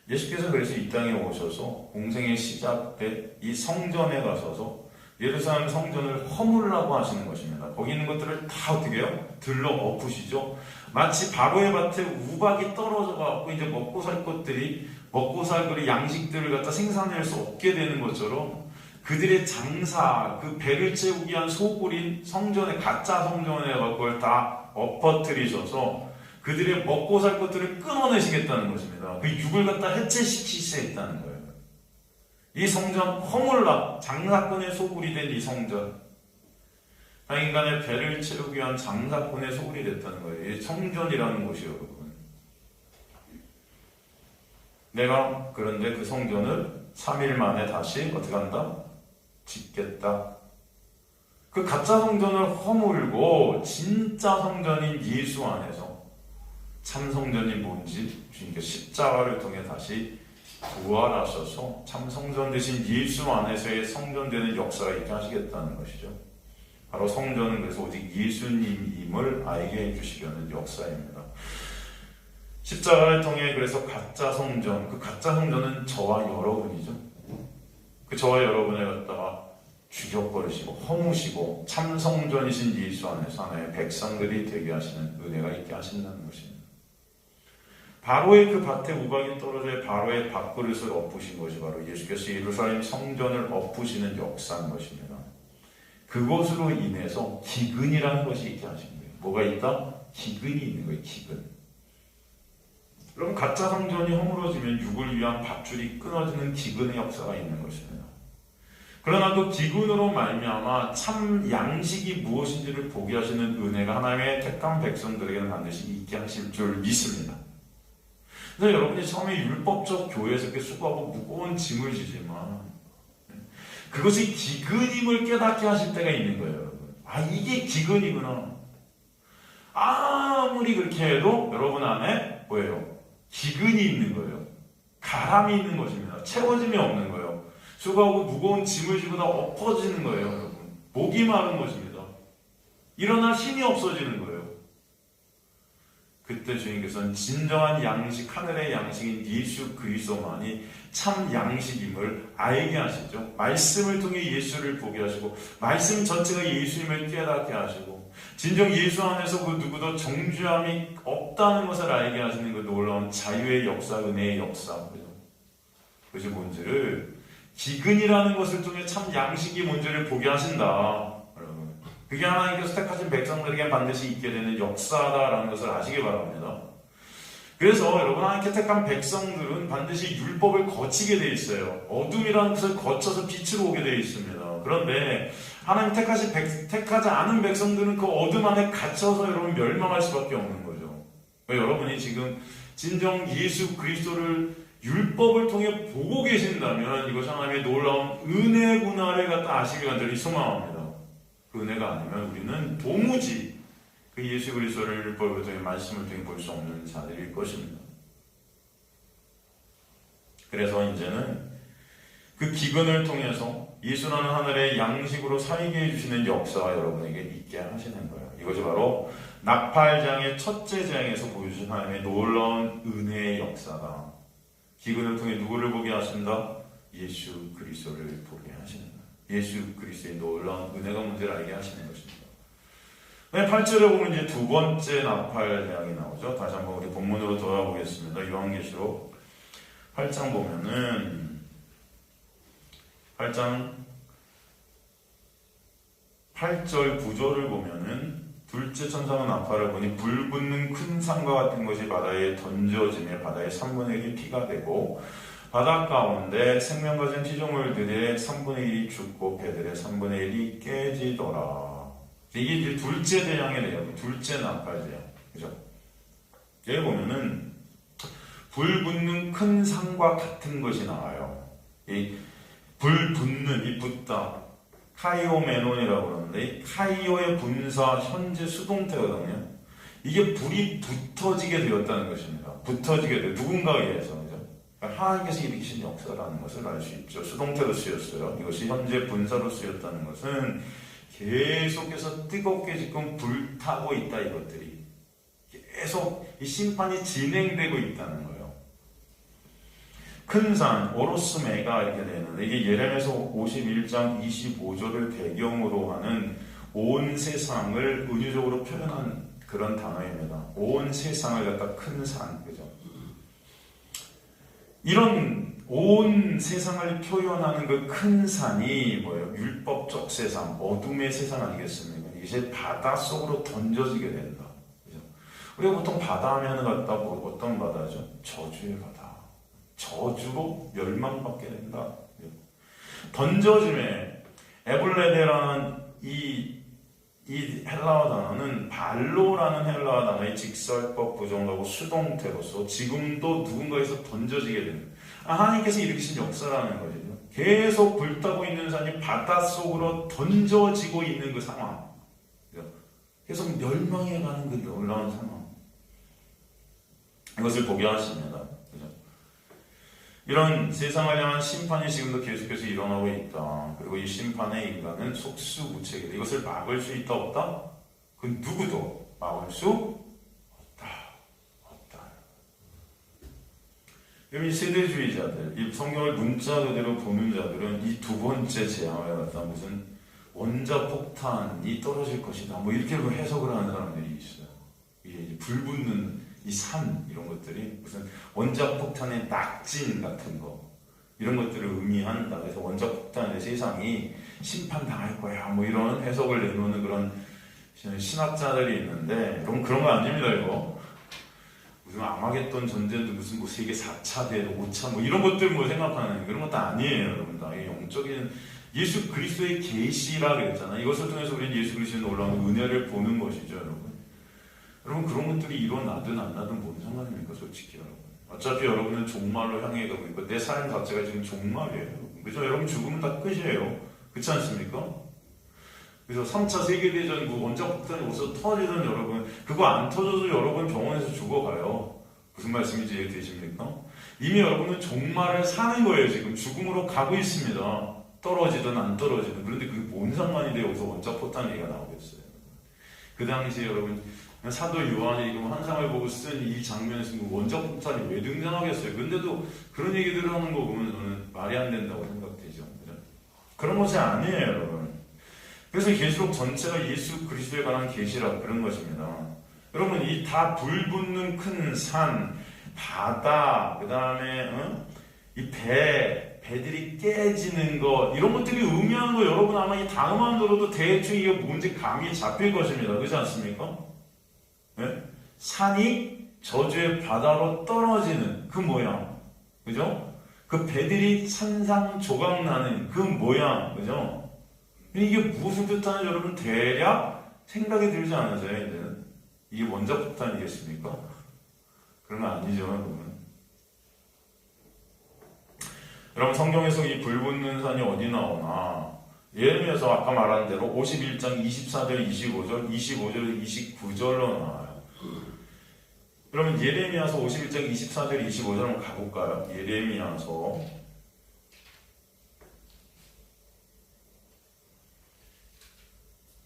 예수께서 그래서 이 땅에 오셔서 공생의 시작 때 이 성전에 가셔서 예루살렘 성전을 허물라고 하시는 것입니다. 거기 있는 것들을 다 어떻게 해요? 들러 엎으시죠. 마치 바로의 밭에 우박이 떨어져 갖고 이제 먹고 살 그런 양식들을 갖다 생산할 수 없게 되는 것처럼 그들의 장사, 그 배를 채우기 위한 소굴인 성전에, 가짜 성전에 그걸 다 엎어뜨리셔서 그들의 먹고 살 것들을 끊어내시겠다는 것입니다. 그 육을 갖다 해체시키시겠다는 거예요. 이 성전 허물라 장사꾼의 소굴이 된 이 성전, 인간의 배를 채우기 위한 장사꾼의 소굴이 됐다는 거예요. 이 성전이라는 곳이 여러분. 내가 그런데 그 성전을 3일 만에 다시 어떻게 한다? 짓겠다. 그 가짜 성전을 허물고 진짜 성전인 예수 안에서 참 성전이 뭔지 주님께 십자가를 통해 다시 부활하셔서 참 성전 되신 예수 안에서의 성전되는 역사가 있게 하시겠다는 것이죠. 바로 성전은 그래서 오직 예수님임을 알게 해주시려는 역사입니다. 십자가를 통해 그래서 가짜 성전, 그 가짜 성전은 저와 여러분이죠. 그 저와 여러분을 갖다가 죽여버리시고 허무시고 참 성전이신 예수 안에서 하나의 백성들이 되게 하시는 은혜가 있게 하신다는 것입니다. 바로의 그 밭에 우박이 떨어져 바로의 밥그릇을 엎으신 것이 바로 예수께서 예루살렘 성전을 엎으시는 역사인 것입니다. 그것으로 인해서 기근이라는 것이 있게 하신 거예요. 뭐가 있다? 기근이 있는 거예요. 기근. 그럼 가짜 성전이 허물어지면 육을 위한 밧줄이 끊어지는 기근의 역사가 있는 것입니다. 그러나 그 기근으로 말미암아 참 양식이 무엇인지를 보게 하시는 은혜가 하나님의 택한 백성들에게는 반드시 있게 하실 줄 믿습니다. 그래서 여러분이 처음에 율법적 교회에서 이렇게 수고하고 무거운 짐을 지지만 그것이 기근임을 깨닫게 하실 때가 있는 거예요, 여러분. 아, 이게 기근이구나. 아무리 그렇게 해도 여러분 안에 뭐예요? 기근이 있는 거예요. 가람이 있는 것입니다. 채워짐이 없는 거예요. 수고하고 무거운 짐을 지고 다 엎어지는 거예요, 여러분. 목이 마른 것입니다. 일어날 힘이 없어지는 거예요. 그때 주님께서는 진정한 양식, 하늘의 양식인 예수 그리스도만이 참 양식임을 알게 하시죠. 말씀을 통해 예수를 보게 하시고 말씀 전체가 예수임을 깨닫게 하시고 진정 예수 안에서 그 누구도 정죄함이 없다는 것을 알게 하시는 그 놀라운 자유의 역사, 은혜의 역사. 그것이 뭔지를 기근이라는 것을 통해 참 양식이 뭔지를 보게 하신다. 그게 하나님께서 택하신 백성들에게 반드시 있게 되는 역사다라는 것을 아시기 바랍니다. 그래서 여러분 하나님께 택한 백성들은 반드시 율법을 거치게 되어 있어요. 어둠이라는 것을 거쳐서 빛으로 오게 되어 있습니다. 그런데 하나님 택하지 않은 백성들은 그 어둠 안에 갇혀서 여러분 멸망할 수밖에 없는 거죠. 여러분이 지금 진정 예수 그리스도를 율법을 통해 보고 계신다면 이것이 하나님의 놀라운 은혜구나를 갖다 아시길 간절히 소망합니다. 그 은혜가 아니면 우리는 도무지 그 예수 그리스도를 율법을 통해 말씀을 통해 볼 수 없는 자들일 것입니다. 그래서 이제는 그 기근을 통해서 예수라는 하늘의 양식으로 살게 해주시는 역사가 여러분에게 있게 하시는 거예요. 이것이 바로 나팔장의 첫째 재앙에서 보여주신 하나님의 놀라운 은혜의 역사다. 기근을 통해 누구를 보게 하신다? 예수 그리스도를 보게 하시는 거예요. 예수 그리스도의 놀라운 은혜가 뭔지를 알게 하시는 것입니다. 8절에 보면 이제 두 번째 나팔 재앙이 나오죠. 다시 한번 우리 본문으로 돌아보겠습니다. 요한계시록 8장 보면은 8장 8절 9절을 보면은 둘째 천사가 나팔을 보니 불 붙는 큰 산과 같은 것이 바다에 던져지며 바다의 3분의 1이 피가 되고 바다 가운데 생명 가진 피조물들의 3분의 1이 죽고 배들의 3분의 1이 깨지더라. 이게 이제 둘째 재앙의 내용, 둘째 나팔 재앙. 그죠? 여기 보면은 불 붙는 큰 산과 같은 것이 나와요. 이 불 붙는, 이 붙다. 카이오메논이라고 그러는데, 이 카이오의 분사 현재 수동태거든요. 이게 불이 붙어지게 되었다는 것입니다. 붙어지게 돼. 누군가에 의해서. 하나님께서 일으키신 역사라는 것을 알 수 있죠. 수동태로 쓰였어요. 이것이 현재 분사로 쓰였다는 것은 계속해서 뜨겁게 지금 불타고 있다, 이것들이. 계속 이 심판이 진행되고 있다는 거예요. 큰 산, 오로스메가 이렇게 되는데, 이게 예레미야서 51장 25절을 배경으로 하는 온 세상을 은유적으로 표현한 그런 단어입니다. 온 세상을 갖다 큰 산, 그죠? 이런 온 세상을 표현하는 그 큰 산이 뭐예요? 율법적 세상, 어둠의 세상 아니겠습니까? 이제 바닷속으로 던져지게 된다. 그죠? 우리가 보통 바다 하면 갖다 어떤 바다죠? 저주의 바다. 저주로 멸망받게 된다. 던져짐에 에블레데라는 이 헬라어 단어는 발로라는 헬라어 단어의 직설법 부정하고 수동태로서 지금도 누군가에서 던져지게 되는 하나님께서 일으키신 역사라는 거죠. 계속 불타고 있는 산이 바닷속으로 던져지고 있는 그 상황, 계속 멸망해 가는 그 놀라운 상황, 이것을 보게 하십니다. 이런 세상을 향한 심판이 지금도 계속해서 일어나고 있다. 그리고 이 심판의 인간은 속수무책이다. 이것을 막을 수 있다 없다? 그 누구도 막을 수 없다. 그럼 이 세대주의자들, 이 성경을 문자 그대로 보는 자들은 이 두 번째 재앙을 갖다 무슨 원자폭탄이 떨어질 것이다, 뭐 이렇게 해석을 하는 사람들이 있어요. 이게 불 붙는 이 산, 이런 것들이 무슨 원자폭탄의 낙진 같은 거, 이런 것들을 의미한다. 그래서 원자폭탄의 세상이 심판당할 거야, 뭐 이런 해석을 내놓는 그런 신학자들이 있는데, 여러분 그런 거 아닙니다. 이거 무슨 아마겟돈 전쟁도 무슨 뭐 세계 4차 대로 5차 뭐 이런 것들 뭐 생각하는 그런 것도 아니에요. 여러분 다 영적인 예수 그리스도의 계시라 그랬잖아요. 이것을 통해서 우리는 예수 그리스도의 놀라운 은혜를 보는 것이죠. 여러분 그런 것들이 일어나든 안 나든 뭔 상관입니까? 솔직히 여러분, 어차피 여러분은 종말로 향해 가고 있고 내 삶 자체가 지금 종말이에요. 그죠? 여러분 죽으면 다 끝이에요. 그렇지 않습니까? 그래서 3차 세계대전 그 원자폭탄이 어디서 터지든 여러분 그거 안 터져도 여러분 병원에서 죽어가요. 무슨 말씀인지 이해되십니까? 이미 여러분은 종말을 사는 거예요. 지금 죽음으로 가고 있습니다. 떨어지든 안 떨어지든. 그런데 그게 뭔 상관이 돼요? 여기서 원자폭탄 얘기가 나오겠어요. 그 당시에 여러분 사도 요한이 환상을 보고 쓴 이 장면에서 원자폭탄이 왜 등장하겠어요? 근데도 그런 얘기들을 하는 거 보면 저는 말이 안 된다고 생각되죠. 그런 것이 아니에요, 여러분. 그래서 계시록 전체가 예수 그리스도에 관한 계시라 그런 것입니다. 여러분 이 다 불붙는 큰 산, 바다, 그 다음에 이 배들이 깨지는 것, 이런 것들이 의미하는 거 여러분 아마 이 단어만 들어도 대충 이게 뭔지 감이 잡힐 것입니다. 그렇지 않습니까? 네? 산이 저주의 바다로 떨어지는 그 모양, 그죠? 그 배들이 산산조각 나는 그 모양, 그죠? 이게 무엇을 뜻하는지 여러분 대략 생각이 들지 않으세요? 이제는 이게 원자폭탄이겠습니까? 그런 거 아니죠, 여러분. 여러분 성경에서 이 불붙는 산이 어디 나오나? 예레미야서 아까 말한 대로 51장 24절, 25절, 25절, 29절로 나와요. 그러면 예레미야서 51장 24절, 25절 한번 가볼까요? 예레미야서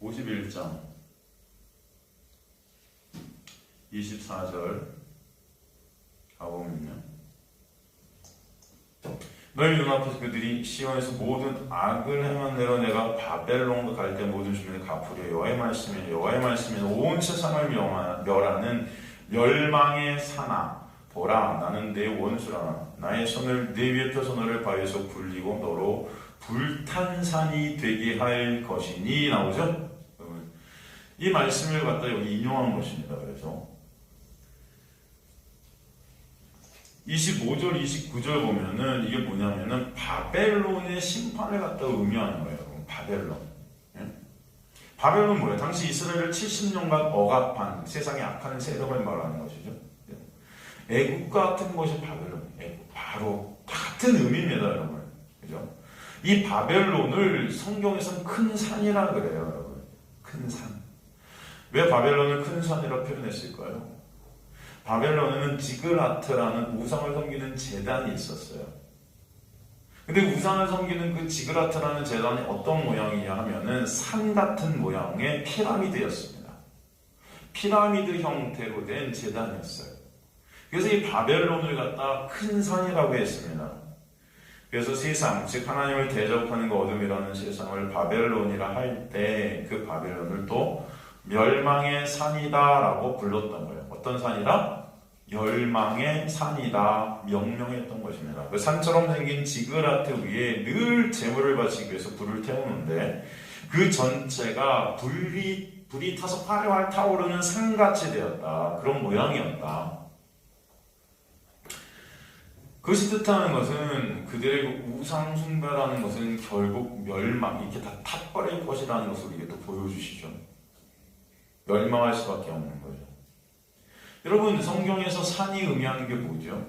51장 24절 가보면요. 너희 눈앞에서 그들이 시온에서 모든 악을 행한대로 내가 바벨론과 갈 때 모든 주민을 갚으려. 여호와의 말씀이니 온 세상을 멸하는 멸망의 사나 보라, 나는 내 원수라. 나의 손을 네 위에 펴서 너를 바위에서 굴리고 너로 불탄산이 되게 할 것이니. 나오죠? 이 말씀을 갖다 여기 인용한 것입니다. 그래서 25절, 29절 보면은 이게 뭐냐면은 바벨론의 심판을 갖다 의미하는 거예요. 바벨론. 예? 바벨론 뭐예요? 당시 이스라엘을 70년간 억압한 세상의 악한 세력을 말하는 것이죠. 애국과 같은 것이 바벨론. 애국. 바로 같은 의미입니다, 여러분. 그죠? 이 바벨론을 성경에서는 큰 산이라 그래요, 여러분. 큰 산. 왜 바벨론을 큰 산이라 표현했을까요? 바벨론에는 지그라트라는 우상을 섬기는 제단이 있었어요. 근데 우상을 섬기는 그 지그라트라는 제단이 어떤 모양이냐 하면은 산 같은 모양의 피라미드였습니다. 피라미드 형태로 된 제단이었어요. 그래서 이 바벨론을 갖다 큰 산이라고 했습니다. 그래서 세상, 즉 하나님을 대적하는 그 어둠이라는 세상을 바벨론이라 할 때 그 바벨론을 또 멸망의 산이다라고 불렀던 거예요. 어떤 산이다? 멸망의 산이다 명명했던 것입니다. 그 산처럼 생긴 지그라트 위에 늘 제물을 바치기 위해서 불을 태우는데 그 전체가 불이 불이 타서 활활 타오르는 산같이 되었다. 그런 모양이었다. 그것이 뜻하는 것은 그들의 우상 숭배라는 것은 결국 멸망, 이렇게 다 타버릴 것이라는 것을 우리에게 또 보여주시죠. 멸망할 수밖에 없는 거죠. 여러분, 성경에서 산이 의미하는 게 뭐죠?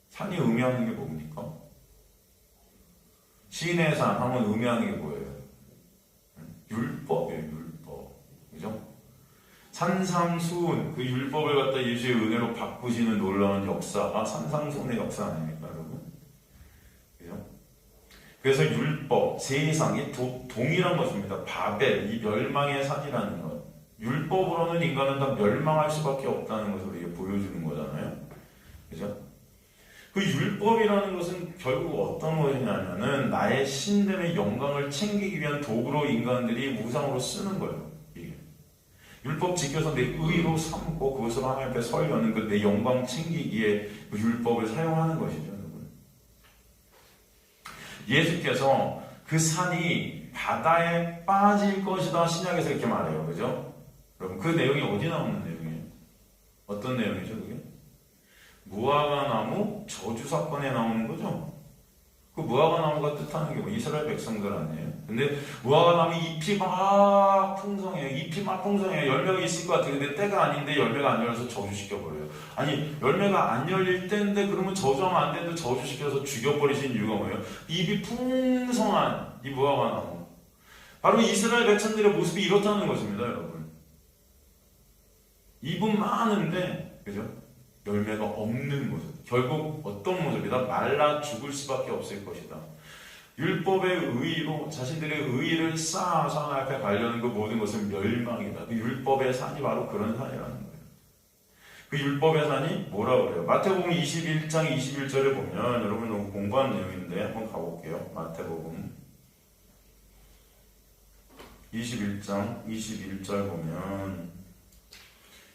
산이 의미하는 게 뭡니까? 시인의 산 하면 의미하는 게 뭐예요? 율법이에요, 율법. 그죠? 산상수훈, 그 율법을 갖다 예수의 은혜로 바꾸시는 놀라운 역사가 산상수훈의 역사 아닙니까, 여러분? 그죠? 그래서 율법, 세상, 이 동일한 것입니다. 바벨, 이 멸망의 산이라는 것. 율법으로는 인간은 다 멸망할 수밖에 없다는 것을 우리에게 보여주는 거잖아요. 그죠? 그 율법이라는 것은 결국 어떤 것이냐면은 나의 신됨의 영광을 챙기기 위한 도구로 인간들이 우상으로 쓰는 거예요. 이게. 율법 지켜서 내 의로 삼고 그것으로 하나님 앞에 서려는 그 내 영광 챙기기에 그 율법을 사용하는 것이죠. 여러분. 예수께서 그 산이 바다에 빠질 것이다 신약에서 이렇게 말해요. 그죠? 여러분 그 내용이 어디 나오는 내용이에요? 어떤 내용이죠 그게? 무화과 나무 저주 사건에 나오는 거죠. 그 무화과 나무가 뜻하는 게 뭐 이스라엘 백성들 아니에요? 근데 무화과 나무 잎이 막 풍성해요. 잎이 막 풍성해요. 열매가 있을 것 같아요. 근데 때가 아닌데 열매가 안 열려서 저주시켜버려요. 아니 열매가 안 열릴 때인데 그러면 저주하면 안 되는데 저주시켜서 죽여버리신 이유가 뭐예요? 잎이 풍성한 이 무화과 나무. 바로 이스라엘 백성들의 모습이 이렇다는 것입니다. 여러분. 잎은 많은데 그죠? 열매가 없는 모습. 결국 어떤 모습이다? 말라 죽을 수밖에 없을 것이다. 율법의 의로 자신들의 의를 쌓아서 하나님 앞에 가려는 그 모든 것은 멸망이다. 그 율법의 산이 바로 그런 산이라는 거예요. 그 율법의 산이 뭐라고 그래요? 마태복음 21장 21절에 보면 여러분 너무 공부한 내용인데 한번 가볼게요. 마태복음 21장 21절 보면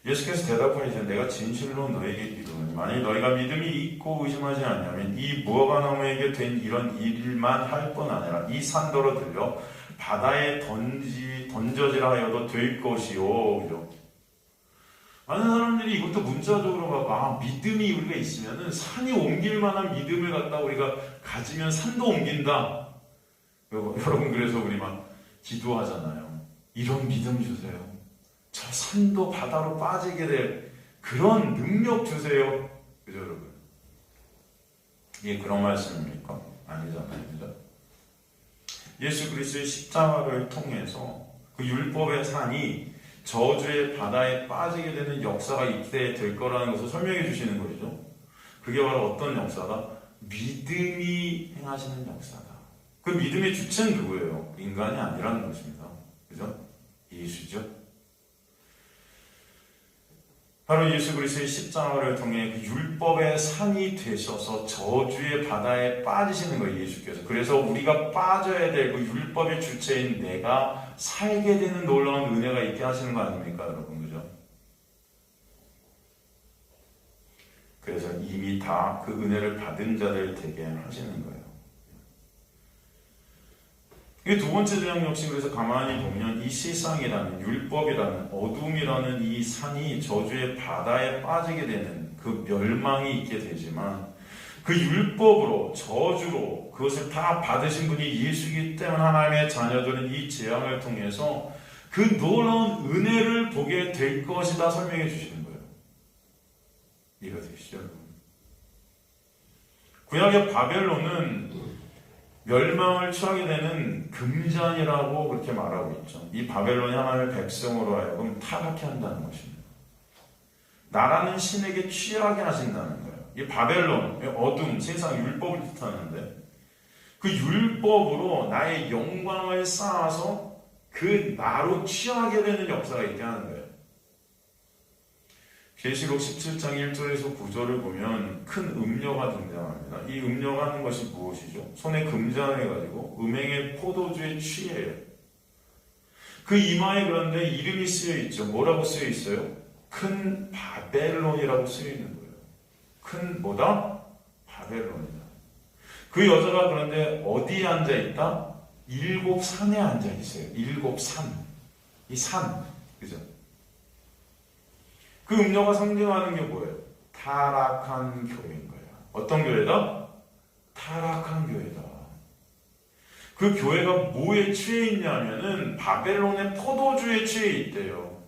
예수께서 대답하시되 내가 진실로 너에게 이르노니 만일 너희가 믿음이 있고 의심하지 않냐면 이 무화과 나무에게 된 이런 일만 할 뿐 아니라 이 산더러 들려 바다에 던져지라 하여도 될 것이요. 그죠? 많은 사람들이 이것도 문자적으로 막 믿음이 우리가 있으면은 산이 옮길 만한 믿음을 갖다 우리가 가지면 산도 옮긴다. 여러분 그래서 우리 막 기도하잖아요. 이런 믿음 주세요. 저 산도 바다로 빠지게 될 그런 능력 주세요. 그죠, 여러분? 이게 그런 말씀입니까? 아니잖아요. 그죠? 예수 그리스도의 십자가를 통해서 그 율법의 산이 저주의 바다에 빠지게 되는 역사가 이때 될 거라는 것을 설명해 주시는 거죠. 그게 바로 어떤 역사다? 믿음이 행하시는 역사다. 그 믿음의 주체는 누구예요? 인간이 아니라는 것입니다. 그죠? 예수죠. 바로 예수 그리스도의 십자가를 통해 그 율법의 산이 되셔서 저주의 바다에 빠지시는 거예요, 예수께서. 그래서 우리가 빠져야 될 그 율법의 주체인 내가 살게 되는 놀라운 은혜가 있게 하시는 거 아닙니까, 여러분? 그죠? 그래서 이미 다 그 은혜를 받은 자들 되게 하시는 거예요. 두 번째 대목 역시 그래서 가만히 보면 이 세상이라는 율법이라는 어둠이라는 이 산이 저주의 바다에 빠지게 되는 그 멸망이 있게 되지만 그 율법으로 저주로 그것을 다 받으신 분이 예수이기 때문에 하나님의 자녀들은 이 재앙을 통해서 그 놀라운 은혜를 보게 될 것이다 설명해 주시는 거예요. 이해가 되시죠? 구약의 바벨론은 멸망을 취하게 되는 금잔이라고 그렇게 말하고 있죠. 이 바벨론이 하나님의 백성으로 하여금 타락케 한다는 것입니다. 나라는 신에게 취하게 하신다는 거예요. 이 바벨론, 어둠, 세상 율법을 뜻하는데 그 율법으로 나의 영광을 쌓아서 그 나로 취하게 되는 역사가 있게 하는 거예요. 계시록 17장 1절에서 9절을 보면 큰 음녀가 등장합니다. 이 음녀가 하는 것이 무엇이죠? 손에 금잔을 가지고 음행의 포도주에 취해요. 그 이마에 그런데 이름이 쓰여 있죠. 뭐라고 쓰여 있어요? 큰 바벨론이라고 쓰여 있는 거예요. 큰 뭐다? 바벨론이다. 그 여자가 그런데 어디에 앉아 있다? 7 산에 앉아 있어요. 7 산. 이 산. 그죠? 그 음료가 상징하는 게 뭐예요? 타락한 교회인 거야. 어떤 교회다? 타락한 교회다. 그 교회가 뭐에 취해 있냐면은 바벨론의 포도주에 취해 있대요.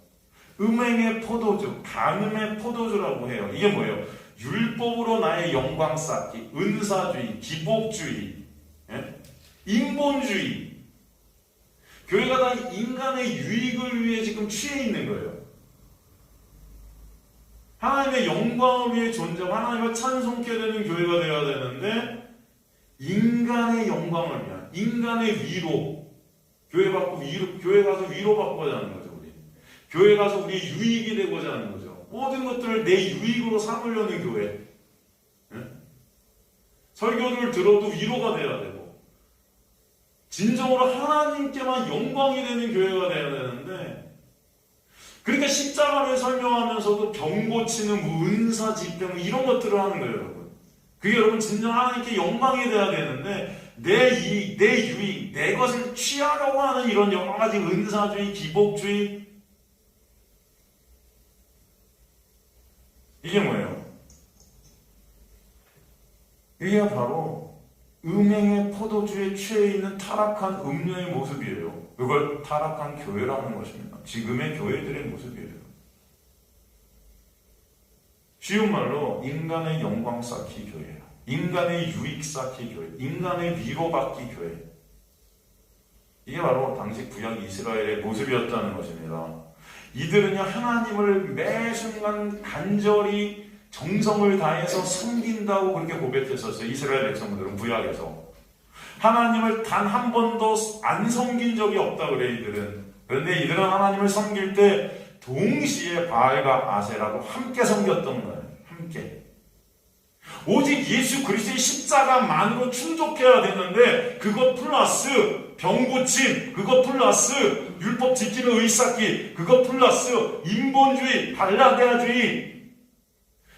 음행의 포도주, 간음의 포도주라고 해요. 이게 뭐예요? 율법으로 나의 영광 쌓기, 은사주의, 기복주의, 인본주의. 교회가 다 인간의 유익을 위해 지금 취해 있는 거예요. 하나님의 영광을 위해 존재하고 하나님을 찬송케 되는 교회가 되어야 되는데 인간의 영광을 위한, 인간의 위로, 교회 가서 위로받고자 하는 거죠. 우리 교회 가서 우리 유익이 되고자 하는 거죠. 모든 것들을 내 유익으로 삼으려는 교회. 설교를 들어도 위로가 돼야 되고 진정으로 하나님께만 영광이 되는 교회가 되어야 되는데, 그러니까 십자가를 설명하면서도 병 고치는 은사 집행 이런 것들을 하는 거예요, 여러분. 그게 여러분 진정 하나님께 영광이 돼야 되는데 내 이익, 내 유익, 내 것을 취하려고 하는 이런 여러 가지 은사주의, 기복주의, 이게 뭐예요? 이게 바로 음행의 포도주에 취해 있는 타락한 음료의 모습이에요. 그걸 타락한 교회라는 것입니다. 지금의 교회들의 모습이에요. 쉬운 말로 인간의 영광 쌓기 교회예요. 인간의 유익 쌓기 교회, 인간의 위로받기 교회. 이게 바로 당시 구약 이스라엘의 모습이었다는 것입니다. 이들은요, 하나님을 매 순간 간절히 정성을 다해서 섬긴다고 그렇게 고백했었어요. 이스라엘 백성들은 구약에서. 하나님을 단 한 번도 안 섬긴 적이 없다 그래, 이들은. 그런데 이들은 하나님을 섬길 때 동시에 바알과 아세라도 함께 섬겼던 거예요. 함께. 오직 예수 그리스도의 십자가만으로 충족해야 되는데 그것 플러스 병고침, 그것 플러스 율법 지키는 의쌓기, 그것 플러스 인본주의, 발라데아주의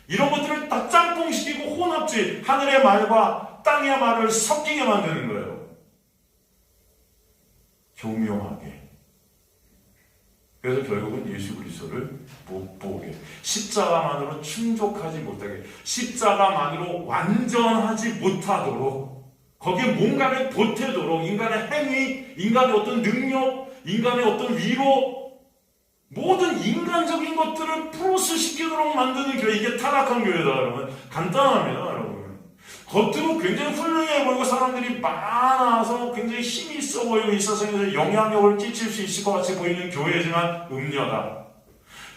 이런 것들을 다 짬뽕시키고 혼합주의, 하늘의 말과 땅의 말을 섞이게 만드는 거예요. 교묘하게. 그래서 결국은 예수 그리스도를 못 보게, 십자가만으로 충족하지 못하게, 십자가만으로 완전하지 못하도록, 거기에 뭔가를 보태도록 인간의 행위, 인간의 어떤 능력, 인간의 어떤 위로, 모든 인간적인 것들을 플러스 시키도록 만드는 교회, 이게 타락한 교회다, 여러분. 간단합니다, 여러분. 겉으로 굉장히 훌륭해 보이고 사람들이 많아서 굉장히 힘이 있어 보이고 이 세상에서 영향력을 끼칠 수 있을 것 같이 보이는 교회지만 음녀다.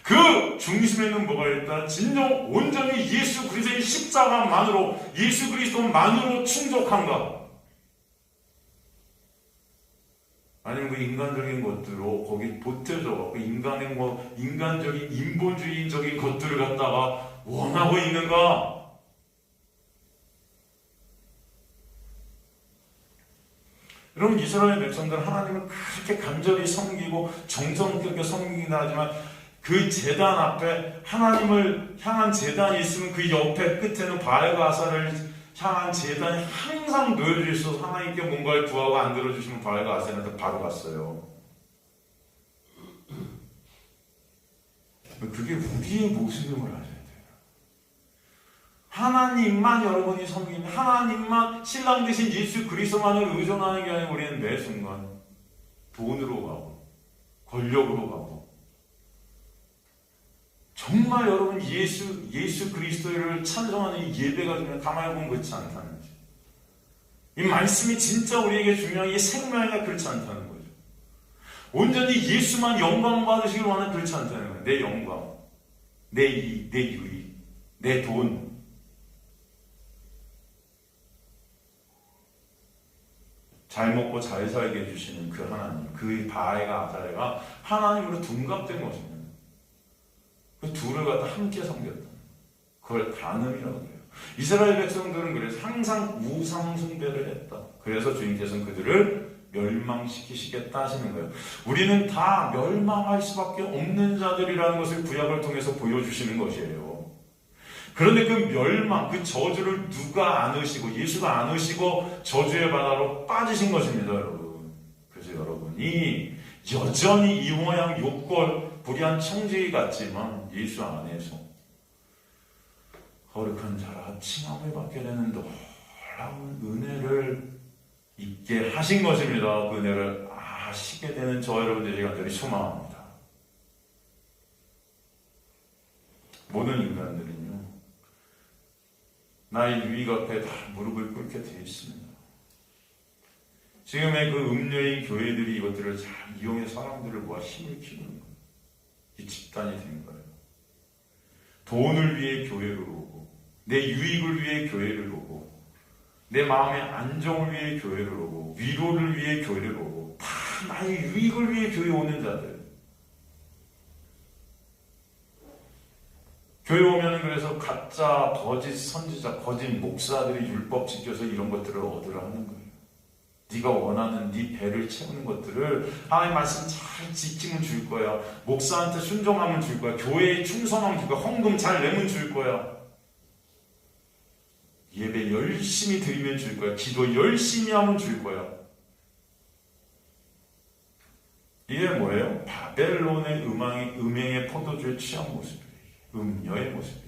그 중심에는 뭐가 있다? 진정 온전히 예수 그리스도의 십자가만으로, 예수 그리스도만으로 충족한가? 아니면 그 인간적인 것들로 거기 보태져갖고 인간적인 인본주의적인 것들을 갖다가 원하고 있는가? 여러분, 이스라엘 백성들은 하나님을 그렇게 간절히 섬기고 정성스럽게 섬기긴 하지만 그 제단 앞에 하나님을 향한 제단이 있으면 그 옆에 끝에는 바알과 아사를 향한 제단이 항상 놓여져 있어서 하나님께 뭔가를 구하고 안 들어주시면 바알과 아사한테 바로 갔어요. 그게 우리의 모습임을 아셔야 돼요. 하나님만 여러분이 섬기는, 하나님만 신랑 되신 예수 그리스도만을 의존하는 게 아니라 우리는 매 순간 돈으로 가고 권력으로 가고, 정말 여러분 예수 그리스도를 찬송하는 이 예배가 정말 가만히 보면 그렇지 않다는 거죠. 이 말씀이 진짜 우리에게 중요한 이 생명이가 그렇지 않다는 거죠. 온전히 예수만 영광 받으시길 원하는 그렇지 않다는 거예요. 내 영광, 내 이익, 내 유익, 내 돈. 잘 먹고 잘 살게 해주시는 그 하나님, 그 바알과 아사레가 하나님으로 둔갑된 것입니다. 그 둘을 갖다 함께 섬겼다. 그걸 간음이라고 해요. 이스라엘 백성들은 그래서 항상 우상 숭배를 했다. 그래서 주님께서는 그들을 멸망시키시겠다 하시는 거예요. 우리는 다 멸망할 수밖에 없는 자들이라는 것을 구약을 통해서 보여주시는 것이에요. 그런데 그 멸망, 그 저주를 누가 안으시고, 예수가 안으시고 저주의 바다로 빠지신 것입니다, 여러분. 그래서 여러분이 여전히 이 모양 욕걸 불의한 청지 같지만 예수 안에서 거룩한 자라 칭함을 받게 되는 놀라운 은혜를 있게 하신 것입니다. 그 은혜를 아시게 되는 저 여러분들이 간절히 소망합니다. 모든 인간들은요, 나의 유익 앞에 다 무릎을 꿇게 되어 있습니다. 지금의 그 음녀인 교회들이 이것들을 잘 이용해 사람들을 모아 힘을 키우는 거예요. 이 집단이 된 거예요. 돈을 위해 교회를 오고, 내 유익을 위해 교회를 오고, 내 마음의 안정을 위해 교회를 오고, 위로를 위해 교회를 오고, 다 나의 유익을 위해 교회에 오는 자들. 교회 오면은 그래서 가짜, 거짓 선지자, 거짓 목사들이 율법 지켜서 이런 것들을 얻으려 하는 거예요. 네가 원하는 네 배를 채우는 것들을 하나님 말씀 잘 지키면 줄 거야. 목사한테 순종하면 줄 거야. 교회에 충성하면 줄 거야. 헌금 잘 내면 줄 거야. 예배 열심히 드리면 줄 거야. 기도 열심히 하면 줄 거야. 이게 뭐예요? 바벨론의 음행의 포도주에 취한 모습이에요. 음녀의 모습이에요.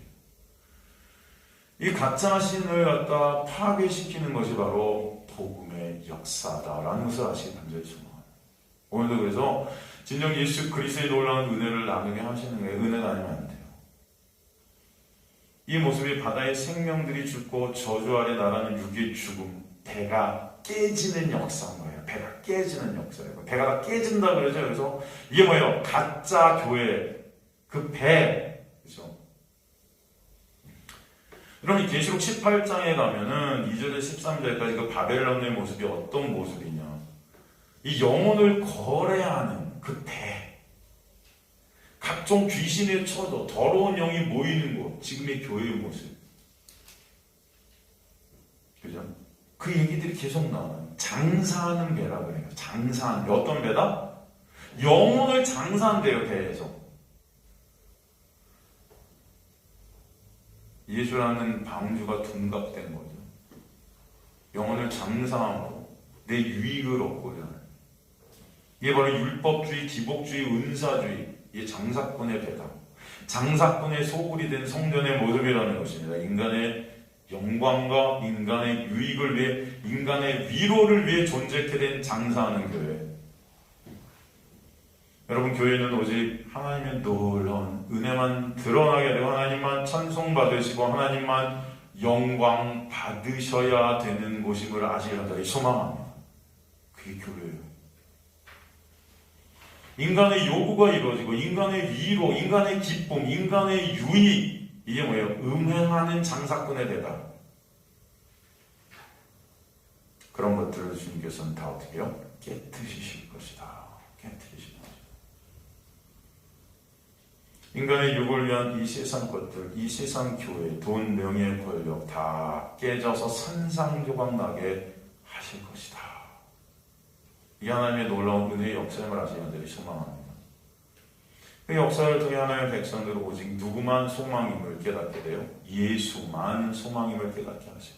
이 가짜 신을 갖다 파괴시키는 것이 바로 복음의 역사다라는 것을 아시기 간절히 소망합니다. 오늘도 그래서 진정 예수 그리스도의 놀라운 은혜를 나누게 하시는 거예요. 은혜가 아니면 안 돼요. 이 모습이 바다의 생명들이 죽고 저주 아래 나라는 육의 죽음, 배가 깨지는 역사인 거예요. 배가 깨지는 역사예요. 배가 다 깨진다 그러죠. 그래서 이게 뭐예요? 가짜 교회, 그 배, 그죠? 그럼 이 계시록 18장에 가면은 2절에서 13절까지 그 바벨론의 모습이 어떤 모습이냐? 이 영혼을 거래하는 그 배, 각종 귀신의 처도, 더러운 영이 모이는 곳, 지금의 교회의 모습. 그죠? 그 얘기들이 계속 나와요. 장사하는 배라고 해요. 장사하는 배. 어떤 배다? 영혼을 장사한대요, 배에서. 예수라는 방주가 둔갑된 거죠. 영혼을 장사함으로 내 유익을 얻고자 하는. 이게 바로 율법주의, 기복주의, 은사주의, 이게 장사꾼의 배다. 장사꾼의 소굴이 된 성전의 모습이라는 것입니다. 인간의 영광과 인간의 유익을 위해, 인간의 위로를 위해 존재케 된 장사하는 교회. 여러분, 교회는 오직 하나님의 놀라운 은혜만 드러나게 되고 하나님만 찬송받으시고 하나님만 영광 받으셔야 되는 곳임을 아시기를 간절히 소망합니다. 그게 교회예요. 인간의 요구가 이루어지고 인간의 위로, 인간의 기쁨, 인간의 유익, 이게 뭐예요? 음행하는 장사꾼의 배다. 그런 것들을 주님께서는 다 어떻게 해요? 깨트리실 것이다. 깨트리실 것이다. 인간의 욕을 위한 이 세상 것들, 이 세상 교회, 돈, 명예, 권력 다 깨져서 산산조각 나게 하실 것이다. 이 하나님의 놀라운 은혜의 역사임을 아시는 분들이 소망합니다. 그 역사를 통해 하나님의 백성들은 오직 누구만 소망임을 깨닫게 돼요? 예수만 소망임을 깨닫게 하시고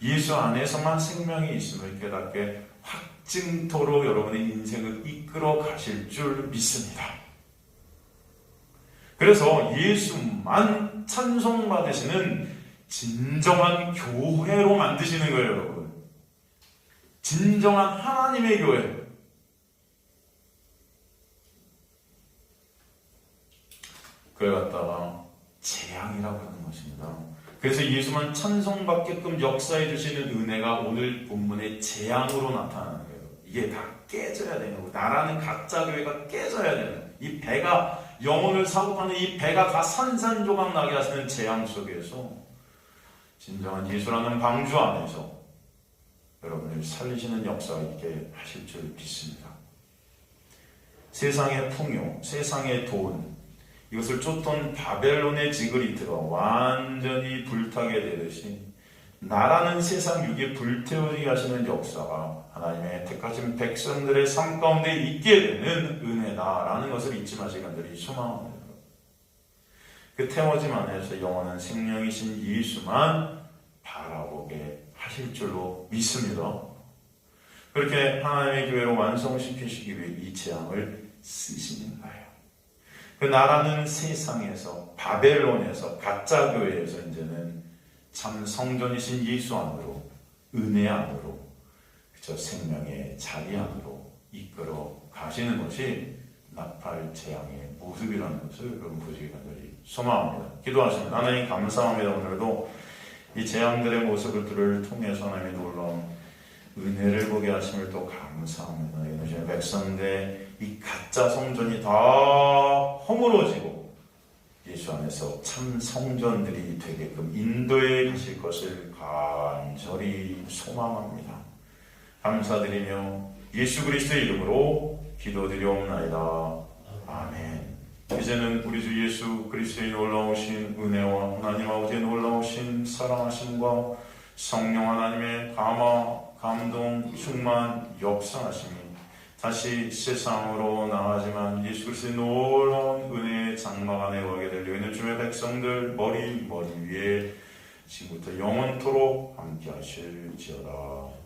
예수 안에서만 생명이 있음을 깨닫게 확증토록 여러분의 인생을 이끌어 가실 줄 믿습니다. 그래서 예수만 찬송받으시는 진정한 교회로 만드시는 거예요, 여러분. 진정한 하나님의 교회. 그걸 갖다가 재앙이라고 하는 것입니다. 그래서 예수만 찬송받게끔 역사해 주시는 은혜가 오늘 본문의 재앙으로 나타나는 거예요. 이게 다 깨져야 되는 거고, 나라는 가짜 교회가 깨져야 되는, 이 배가, 영혼을 사고파는 이 배가 다 산산조각 나게 하시는 재앙 속에서 진정한 예수라는 방주 안에서 여러분을 살리시는 역사가 있게 하실 줄 믿습니다. 세상의 풍요, 세상의 돈, 이것을 쫓던 바벨론의 지그리트가 완전히 불타게 되듯이 나라는 세상 육에 불태워지게 하시는 역사가 하나님의 택하신 백성들의 삶 가운데 있게 되는 은혜다라는 것을 잊지 마시기 간절히 소망합니다. 그 태워짐 안에서 영원한 생명이신 예수만 바라보게 하실 줄로 믿습니다. 그렇게 하나님의 교회로 완성시키시기 위해 이 재앙을 쓰시는 거예요. 그 나라는 세상에서, 바벨론에서, 가짜 교회에서 이제는 참 성전이신 예수 안으로, 은혜 안으로, 그저 생명의 자리 안으로 이끌어 가시는 것이 나팔 재앙의 모습이라는 것을 여러분 보시기 간절히 소망합니다. 기도하십니다. 하나님 감사합니다. 오늘도 이 재앙들의 모습들을 통해서 하나님의 놀라운 은혜를 보게 하심을 또 감사합니다. 이것이 백성들의 이 가짜 성전이 다 허물어지고 예수 안에서 참 성전들이 되게끔 인도해 가실 것을 간절히 소망합니다. 감사드리며 예수 그리스도의 이름으로 기도드리옵나이다. 아멘. 이제는 우리 주 예수 그리스도의 놀라우신 은혜와 하나님 아버지의 놀라우신 사랑하심과 성령 하나님의 감화, 감동, 충만, 역사하심이 다시 세상으로 나가지만 예수 그리스도의 놀라운 은혜의 장막 안에 거하게 되려 있는 주의 백성들 머리 위에 지금부터 영원토록 함께 하실지어다.